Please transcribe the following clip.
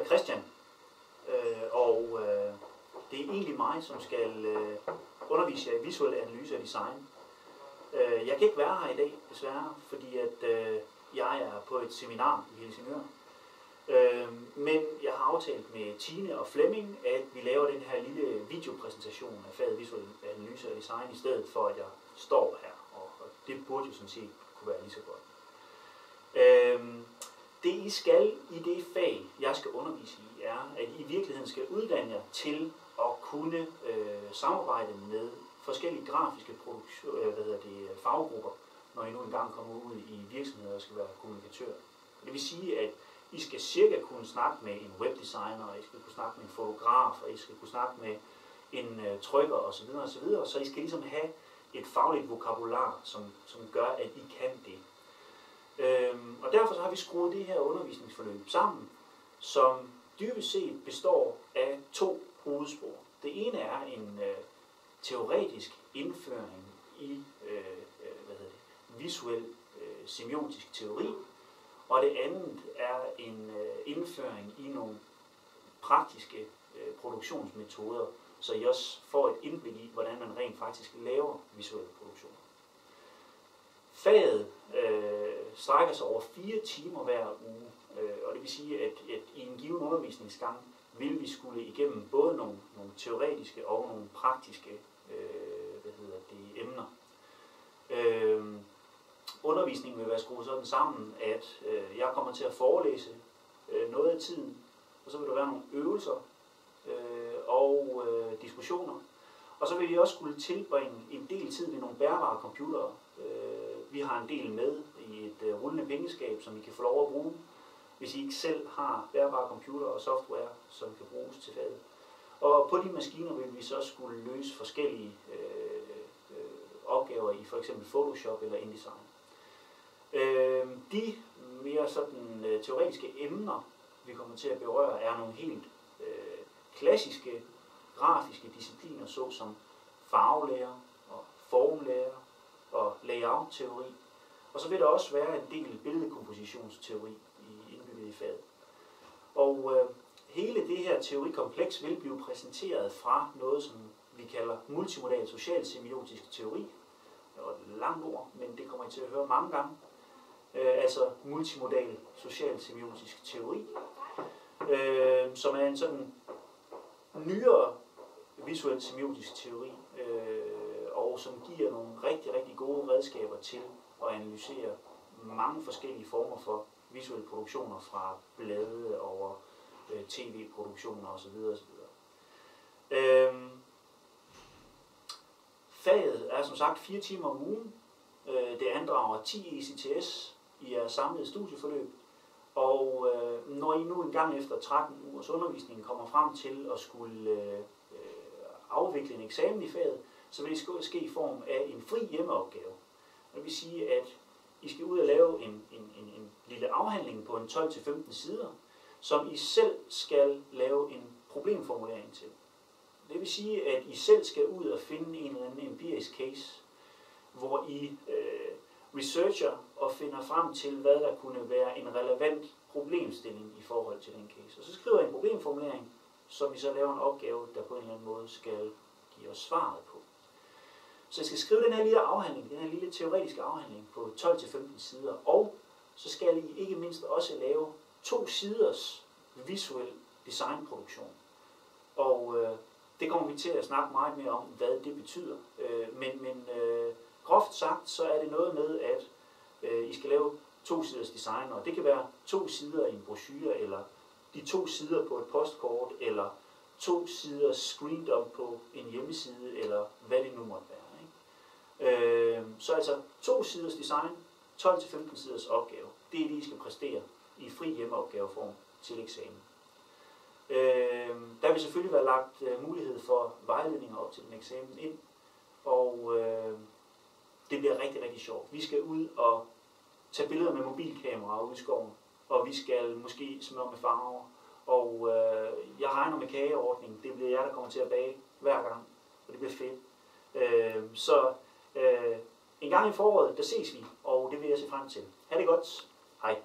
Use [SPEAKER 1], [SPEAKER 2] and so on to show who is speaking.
[SPEAKER 1] hedder Christian, og det er egentlig mig, som skal undervise jer i visuel analyse og design. Jeg kan ikke være her i dag, desværre, fordi at jeg er på et seminar i Helsingør. Men jeg har aftalt med Tine og Flemming, at vi laver den her lille videopræsentation af faget visuel analyse og design, i stedet for at jeg står her, og det burde jo sådan set kunne være lige så godt. Det I skal i det fag, jeg skal undervise i, er, at I i virkeligheden skal uddanne jer til at kunne samarbejde med forskellige grafiske faggrupper, når I nu engang kommer ud i virksomheder og skal være kommunikatører. Det vil sige, at I skal cirka kunne snakke med en webdesigner, og I skal kunne snakke med en fotograf, og I skal kunne snakke med en trykker osv. Så I skal ligesom have et fagligt vokabular, som gør, at I kan det. Og derfor så har vi skruet det her undervisningsforløb sammen, som dybest set består af 2 hovedspor. Det ene er en teoretisk indføring i visuel semiotisk teori, og det andet er en indføring i nogle praktiske produktionsmetoder, så I også får et indblik i, hvordan man rent faktisk laver visuelle produktioner. Faget strækker sig over 4 timer hver uge, og det vil sige, at i en given undervisningsgang vil vi skulle igennem både nogle teoretiske og nogle praktiske emner. Undervisningen vil være skruet sådan sammen, at jeg kommer til at forelæse noget af tiden, og så vil der være nogle øvelser og diskussioner. Og så vil I også skulle tilbringe en del tid ved nogle bærbare computere. Vi har en del med i et rullende pengeskab, som I kan få lov at bruge, hvis I ikke selv har bærbare computere og software, som kan bruges til faget. Og på de maskiner vil vi så skulle løse forskellige opgaver i for eksempel Photoshop eller InDesign. De mere sådan teoretiske emner, vi kommer til at berøre, er nogle helt klassiske grafiske discipliner, såsom farvelære og formlære og layout-teori. Og så vil der også være en del billedkompositionsteori indbygget i faget. Og hele det her teorikompleks vil blive præsenteret fra noget, som vi kalder multimodal socialsemiotisk teori. Det var et langt ord, men det kommer I til at høre mange gange. Altså multimodal socialsemiotisk teori, som er en sådan nyere visuel semiotisk teori, og som giver nogle rigtig, rigtig gode redskaber til at analysere mange forskellige former for visuelle produktioner, fra blade over tv-produktioner osv. Faget er som sagt 4 timer om ugen. Det andrager 10 ECTS i jeres samlede studieforløb, og når I nu en gang efter 13 ugers undervisning kommer frem til at skulle afvikle en eksamen i faget, så vil det ske i form af en fri hjemmeopgave. Det vil sige, at I skal ud og lave en lille afhandling på en 12-15 sider, som I selv skal lave en problemformulering til. Det vil sige, at I selv skal ud og finde en eller anden empirisk case, hvor I researcher og finder frem til, hvad der kunne være en relevant problemstilling i forhold til den case. Og så skriver I en problemformulering, som I så laver en opgave, der på en eller anden måde skal give os svaret på. Så jeg skal skrive den her lille afhandling, den her lille teoretiske afhandling på 12-15 sider, og så skal I ikke mindst også lave 2 siders visuel designproduktion. Og det kommer vi til at snakke meget mere om, hvad det betyder. Men groft sagt, så er det noget med, at I skal lave 2 siders design, og det kan være 2 sider i en brochure, eller de 2 sider på et postkort, eller 2 siders screendump på en hjemmeside, eller hvad det nu måtte være. Ikke? Så altså 2 siders design, 12-15 siders opgave. Det er det, I skal præstere i fri hjemmeopgaveform til eksamen. Der vil selvfølgelig være lagt mulighed for vejledninger op til den eksamen ind, og det bliver rigtig, rigtig sjovt. Vi skal ud og tage billeder med mobilkamera ude i skoven, og vi skal måske smøre med farver, og jeg regner med kageordning. Det bliver jeg, der kommer til at bage hver gang, og det bliver fedt. Så en gang i foråret, der ses vi, og det vil jeg se frem til. Ha' det godt. Hej.